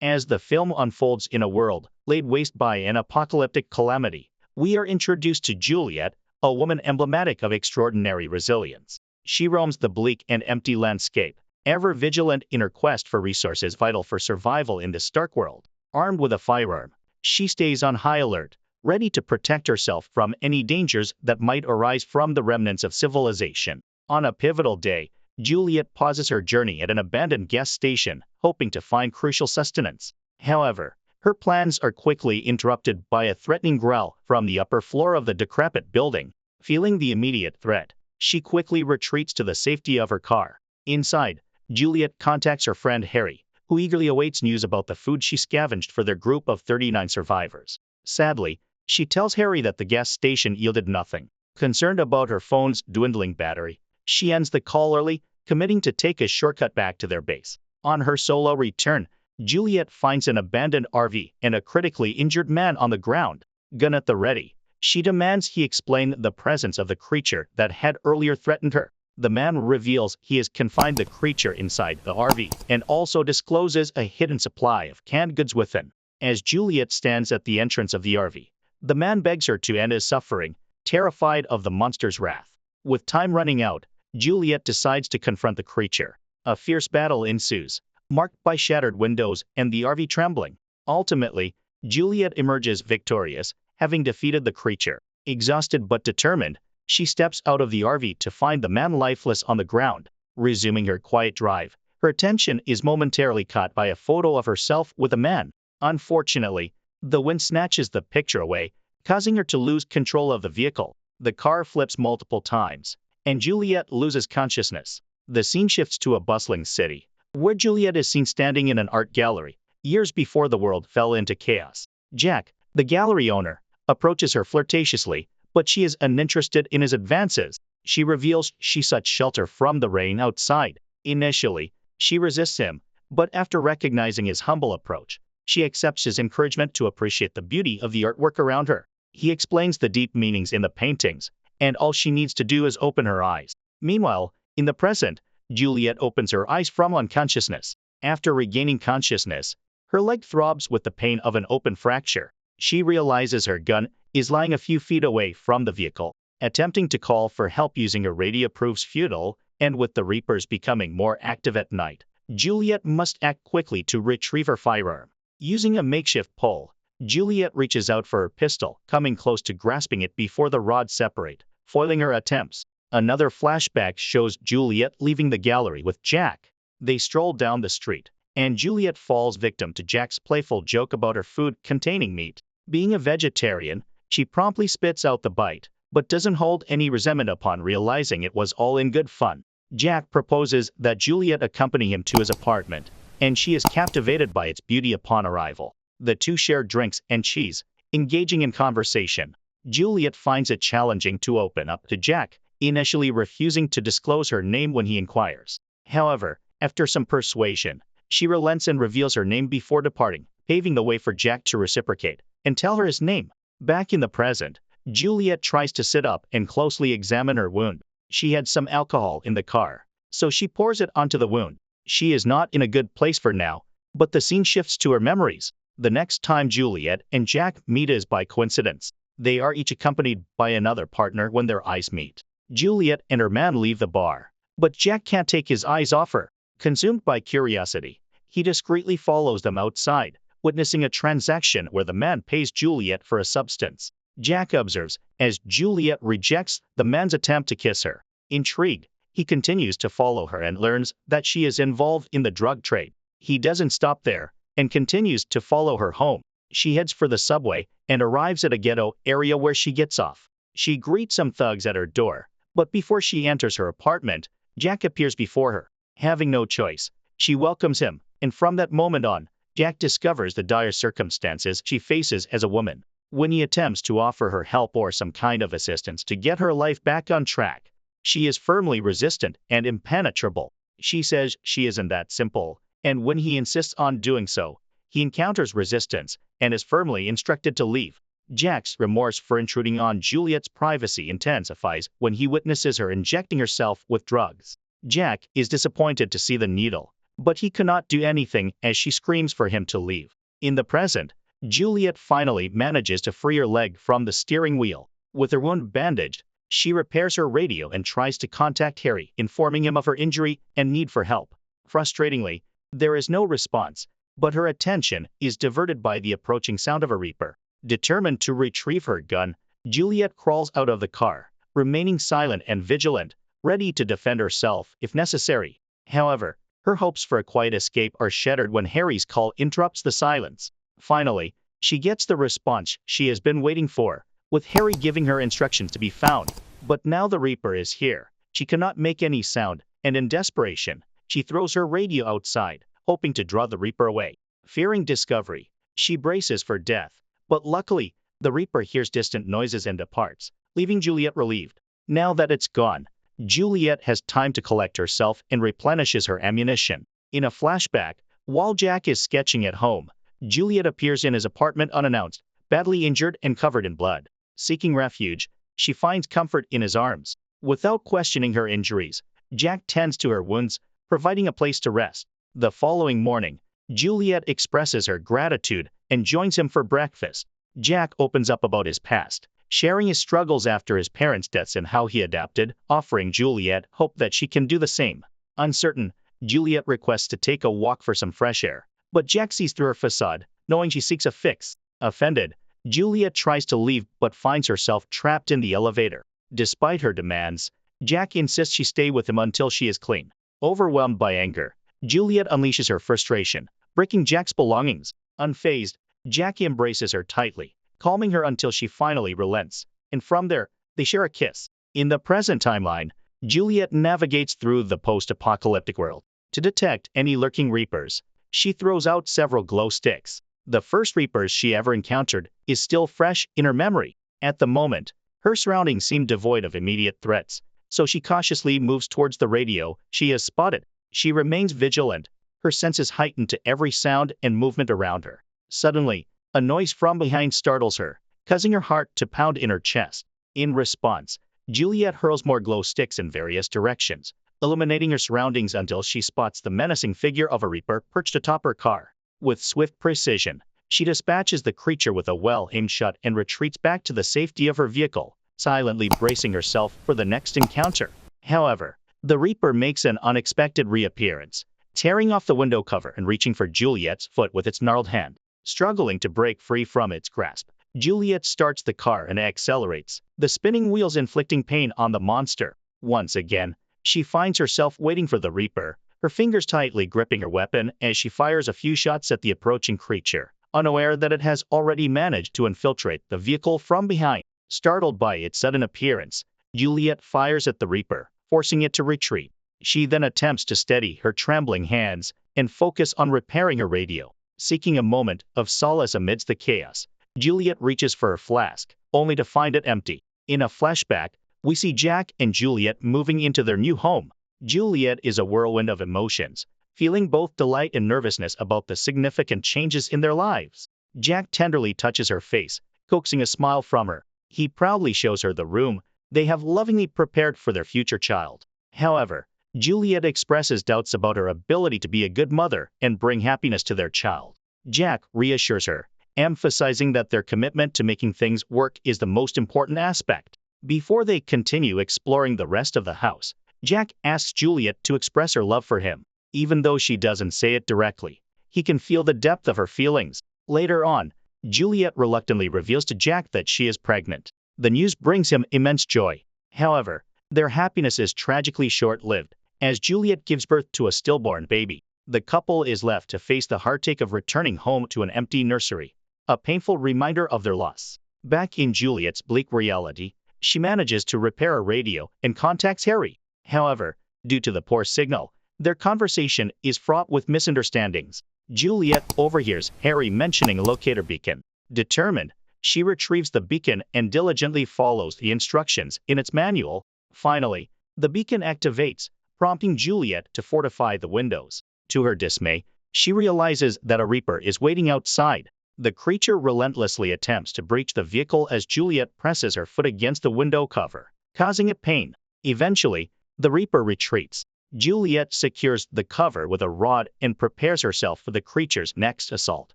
As the film unfolds in a world laid waste by an apocalyptic calamity, we are introduced to Juliet, a woman emblematic of extraordinary resilience. She roams the bleak and empty landscape, ever vigilant in her quest for resources vital for survival in this stark world. Armed with a firearm, she stays on high alert, ready to protect herself from any dangers that might arise from the remnants of civilization. On a pivotal day, Juliet pauses her journey at an abandoned gas station, hoping to find crucial sustenance. However, her plans are quickly interrupted by a threatening growl from the upper floor of the decrepit building. Feeling the immediate threat, she quickly retreats to the safety of her car. Inside, Juliet contacts her friend Harry, who eagerly awaits news about the food she scavenged for their group of 39 survivors. Sadly, she tells Harry that the gas station yielded nothing. Concerned about her phone's dwindling battery, she ends the call early, committing to take a shortcut back to their base. On her solo return, Juliet finds an abandoned RV and a critically injured man on the ground. Gun at the ready, she demands he explain the presence of the creature that had earlier threatened her. The man reveals he has confined the creature inside the RV and also discloses a hidden supply of canned goods within. As Juliet stands at the entrance of the RV, the man begs her to end his suffering, terrified of the monster's wrath. With time running out, Juliet decides to confront the creature. A fierce battle ensues, marked by shattered windows and the RV trembling. Ultimately, Juliet emerges victorious, having defeated the creature. Exhausted but determined, she steps out of the RV to find the man lifeless on the ground. Resuming her quiet drive, her attention is momentarily caught by a photo of herself with a man. Unfortunately, the wind snatches the picture away, causing her to lose control of the vehicle. The car flips multiple times, and Juliet loses consciousness. The scene shifts to a bustling city, where Juliet is seen standing in an art gallery, years before the world fell into chaos. Jack, the gallery owner, approaches her flirtatiously, but she is uninterested in his advances. She reveals she sought shelter from the rain outside. Initially, she resists him, but after recognizing his humble approach, she accepts his encouragement to appreciate the beauty of the artwork around her. He explains the deep meanings in the paintings, and all she needs to do is open her eyes. Meanwhile, in the present, Juliet opens her eyes from unconsciousness. After regaining consciousness, her leg throbs with the pain of an open fracture. She realizes her gun is lying a few feet away from the vehicle. Attempting to call for help using a radio proves futile, and with the Reapers becoming more active at night, Juliet must act quickly to retrieve her firearm. Using a makeshift pole, Juliet reaches out for her pistol, coming close to grasping it before the rods separate, foiling her attempts. Another flashback shows Juliet leaving the gallery with Jack. They stroll down the street, and Juliet falls victim to Jack's playful joke about her food containing meat. Being a vegetarian, she promptly spits out the bite, but doesn't hold any resentment upon realizing it was all in good fun. Jack proposes that Juliet accompany him to his apartment, and she is captivated by its beauty upon arrival. The two share drinks and cheese, engaging in conversation. Juliet finds it challenging to open up to Jack, initially refusing to disclose her name when he inquires. However, after some persuasion, she relents and reveals her name before departing, paving the way for Jack to reciprocate and tell her his name. Back in the present, Juliet tries to sit up and closely examine her wound. She had some alcohol in the car, so she pours it onto the wound. She is not in a good place for now, but the scene shifts to her memories. The next time Juliet and Jack meet is by coincidence. They are each accompanied by another partner when their eyes meet. Juliet and her man leave the bar, but Jack can't take his eyes off her. Consumed by curiosity, he discreetly follows them outside, witnessing a transaction where the man pays Juliet for a substance. Jack observes as Juliet rejects the man's attempt to kiss her. Intrigued, he continues to follow her and learns that she is involved in the drug trade. He doesn't stop there and continues to follow her home. She heads for the subway and arrives at a ghetto area where she gets off. She greets some thugs at her door, but before she enters her apartment, Jack appears before her. Having no choice, she welcomes him, and from that moment on, Jack discovers the dire circumstances she faces as a woman. When he attempts to offer her help or some kind of assistance to get her life back on track, she is firmly resistant and impenetrable. She says she isn't that simple, and when he insists on doing so, he encounters resistance and is firmly instructed to leave. Jack's remorse for intruding on Juliet's privacy intensifies when he witnesses her injecting herself with drugs. Jack is disappointed to see the needle, but he cannot do anything as she screams for him to leave. In the present, Juliet finally manages to free her leg from the steering wheel. With her wound bandaged, she repairs her radio and tries to contact Harry, informing him of her injury and need for help. Frustratingly, there is no response, but her attention is diverted by the approaching sound of a Reaper. Determined to retrieve her gun, Juliet crawls out of the car, remaining silent and vigilant, ready to defend herself if necessary. However, her hopes for a quiet escape are shattered when Harry's call interrupts the silence. Finally, she gets the response she has been waiting for, with Harry giving her instructions to be found. But now the Reaper is here. She cannot make any sound, and in desperation, she throws her radio outside, hoping to draw the Reaper away. Fearing discovery, she braces for death, but luckily, the Reaper hears distant noises and departs, leaving Juliet relieved. Now that it's gone, Juliet has time to collect herself and replenishes her ammunition. In a flashback, while Jack is sketching at home, Juliet appears in his apartment unannounced, badly injured and covered in blood. Seeking refuge, she finds comfort in his arms. Without questioning her injuries, Jack tends to her wounds, providing a place to rest. The following morning, Juliet expresses her gratitude and joins him for breakfast. Jack opens up about his past, sharing his struggles after his parents' deaths and how he adapted, offering Juliet hope that she can do the same. Uncertain, Juliet requests to take a walk for some fresh air, but Jack sees through her facade, knowing she seeks a fix. Offended, Juliet tries to leave but finds herself trapped in the elevator. Despite her demands, Jack insists she stay with him until she is clean. Overwhelmed by anger, Juliet unleashes her frustration, breaking Jack's belongings. Unfazed, Jack embraces her tightly, calming her until she finally relents, and from there, they share a kiss. In the present timeline, Juliet navigates through the post-apocalyptic world. To detect any lurking Reapers, she throws out several glow sticks. The first Reapers she ever encountered is still fresh in her memory. At the moment, her surroundings seem devoid of immediate threats, so she cautiously moves towards the radio she has spotted. She remains vigilant, her senses heightened to every sound and movement around her. Suddenly, a noise from behind startles her, causing her heart to pound in her chest. In response, Juliet hurls more glow sticks in various directions, illuminating her surroundings until she spots the menacing figure of a Reaper perched atop her car. With swift precision, she dispatches the creature with a well-aimed shot and retreats back to the safety of her vehicle, silently bracing herself for the next encounter. However, the Reaper makes an unexpected reappearance, tearing off the window cover and reaching for Juliet's foot with its gnarled hand. Struggling to break free from its grasp, Juliet starts the car and accelerates, the spinning wheels inflicting pain on the monster. Once again, she finds herself waiting for the Reaper, her fingers tightly gripping her weapon as she fires a few shots at the approaching creature, unaware that it has already managed to infiltrate the vehicle from behind. Startled by its sudden appearance, Juliet fires at the Reaper, forcing it to retreat. She then attempts to steady her trembling hands and focus on repairing her radio. Seeking a moment of solace amidst the chaos, Juliet reaches for her flask, only to find it empty. In a flashback, we see Jack and Juliet moving into their new home. Juliet is a whirlwind of emotions, feeling both delight and nervousness about the significant changes in their lives. Jack tenderly touches her face, coaxing a smile from her. He proudly shows her the room they have lovingly prepared for their future child. However, Juliet expresses doubts about her ability to be a good mother and bring happiness to their child. Jack reassures her, emphasizing that their commitment to making things work is the most important aspect. Before they continue exploring the rest of the house, Jack asks Juliet to express her love for him. Even though she doesn't say it directly, he can feel the depth of her feelings. Later on, Juliet reluctantly reveals to Jack that she is pregnant. The news brings him immense joy. However, their happiness is tragically short-lived, as Juliet gives birth to a stillborn baby. The couple is left to face the heartache of returning home to an empty nursery, a painful reminder of their loss. Back in Juliet's bleak reality, she manages to repair a radio and contacts Harry. However, due to the poor signal, their conversation is fraught with misunderstandings. Juliet overhears Harry mentioning a locator beacon. Determined, she retrieves the beacon and diligently follows the instructions in its manual. Finally, the beacon activates, prompting Juliet to fortify the windows. To her dismay, she realizes that a Reaper is waiting outside. The creature relentlessly attempts to breach the vehicle as Juliet presses her foot against the window cover, causing it pain. Eventually, the Reaper retreats, Juliet secures the cover with a rod and prepares herself for the creature's next assault,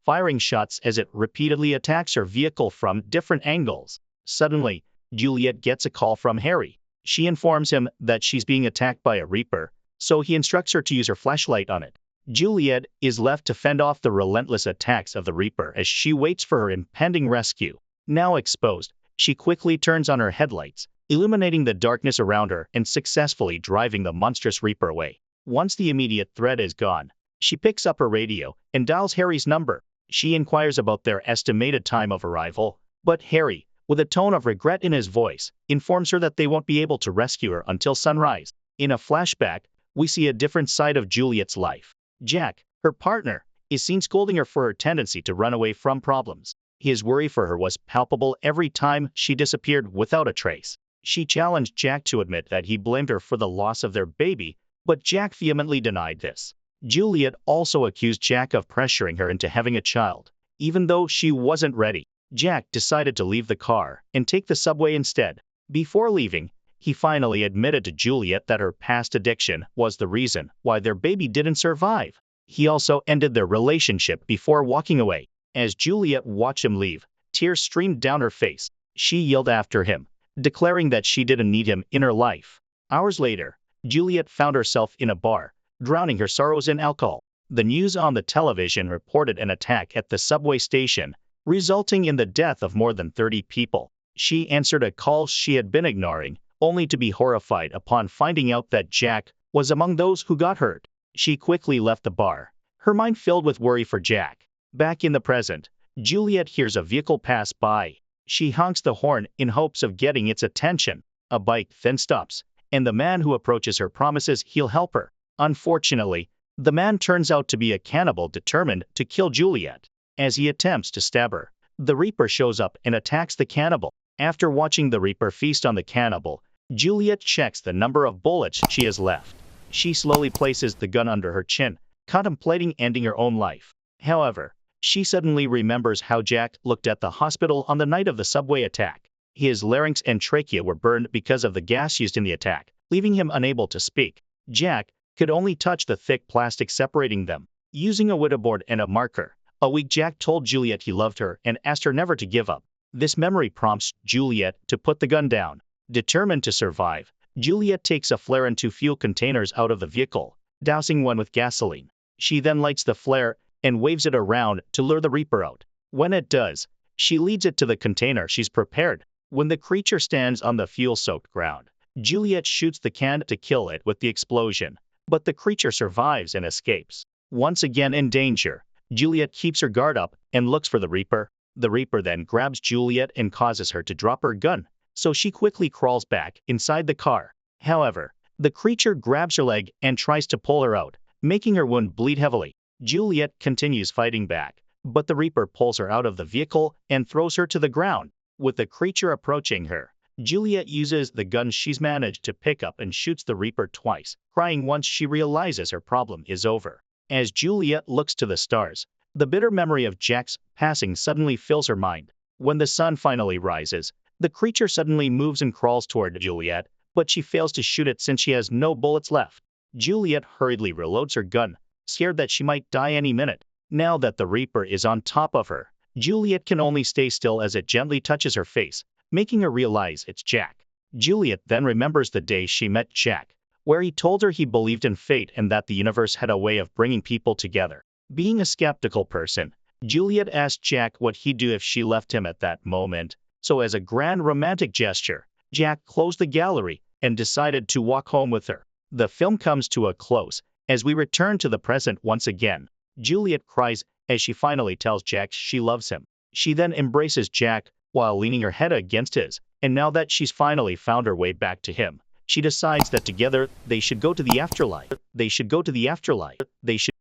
firing shots as it repeatedly attacks her vehicle from different angles. Suddenly, Juliet gets a call from Harry. She informs him that she's being attacked by a Reaper, so he instructs her to use her flashlight on it. Juliet is left to fend off the relentless attacks of the Reaper as she waits for her impending rescue. Now exposed, she quickly turns on her headlights, illuminating the darkness around her and successfully driving the monstrous Reaper away. Once the immediate threat is gone, she picks up her radio and dials Harry's number. She inquires about their estimated time of arrival, but Harry, with a tone of regret in his voice, informs her that they won't be able to rescue her until sunrise. In a flashback, we see a different side of Juliet's life. Jack, her partner, is seen scolding her for her tendency to run away from problems. His worry for her was palpable every time she disappeared without a trace. She challenged Jack to admit that he blamed her for the loss of their baby, but Jack vehemently denied this. Juliet also accused Jack of pressuring her into having a child, even though she wasn't ready. Jack decided to leave the car and take the subway instead. Before leaving, he finally admitted to Juliet that her past addiction was the reason why their baby didn't survive. He also ended their relationship before walking away. As Juliet watched him leave, tears streamed down her face. She yelled after him, declaring that she didn't need him in her life. Hours later, Juliet found herself in a bar, drowning her sorrows in alcohol. The news on the television reported an attack at the subway station, resulting in the death of more than 30 people. She answered a call she had been ignoring, only to be horrified upon finding out that Jack was among those who got hurt. She quickly left the bar, her mind filled with worry for Jack. Back in the present, Juliet hears a vehicle pass by. She honks the horn in hopes of getting its attention. A bike then stops, and the man who approaches her promises he'll help her. Unfortunately, the man turns out to be a cannibal determined to kill Juliet. As he attempts to stab her, the Reaper shows up and attacks the cannibal. After watching the Reaper feast on the cannibal, Juliet checks the number of bullets she has left. She slowly places the gun under her chin, contemplating ending her own life. However, she suddenly remembers how Jack looked at the hospital on the night of the subway attack. His larynx and trachea were burned because of the gas used in the attack, leaving him unable to speak. Jack could only touch the thick plastic separating them. Using a whittleboard and a marker, a weak Jack told Juliet he loved her and asked her never to give up. This memory prompts Juliet to put the gun down. Determined to survive, Juliet takes a flare and 2 fuel containers out of the vehicle, dousing one with gasoline. She then lights the flare and waves it around to lure the Reaper out. When it does, she leads it to the container she's prepared. When the creature stands on the fuel-soaked ground, Juliet shoots the can to kill it with the explosion, but the creature survives and escapes. Once again in danger, Juliet keeps her guard up and looks for the Reaper. The Reaper then grabs Juliet and causes her to drop her gun, so she quickly crawls back inside the car. However, the creature grabs her leg and tries to pull her out, making her wound bleed heavily. Juliet continues fighting back, but the Reaper pulls her out of the vehicle and throws her to the ground. With the creature approaching her, Juliet uses the gun she's managed to pick up and shoots the Reaper twice, crying once she realizes her problem is over. As Juliet looks to the stars, the bitter memory of Jack's passing suddenly fills her mind. When the sun finally rises, the creature suddenly moves and crawls toward Juliet, but she fails to shoot it since she has no bullets left. Juliet hurriedly reloads her gun, scared that she might die any minute. Now that the Reaper is on top of her, Juliet can only stay still as it gently touches her face, making her realize it's Jack. Juliet then remembers the day she met Jack, where he told her he believed in fate and that the universe had a way of bringing people together. Being a skeptical person, Juliet asked Jack what he'd do if she left him at that moment. So as a grand romantic gesture, Jack closed the gallery and decided to walk home with her. The film comes to a close as we return to the present once again. Juliet cries as she finally tells Jack she loves him. She then embraces Jack while leaning her head against his, and now that she's finally found her way back to him, she decides that together they should go to the afterlife. They should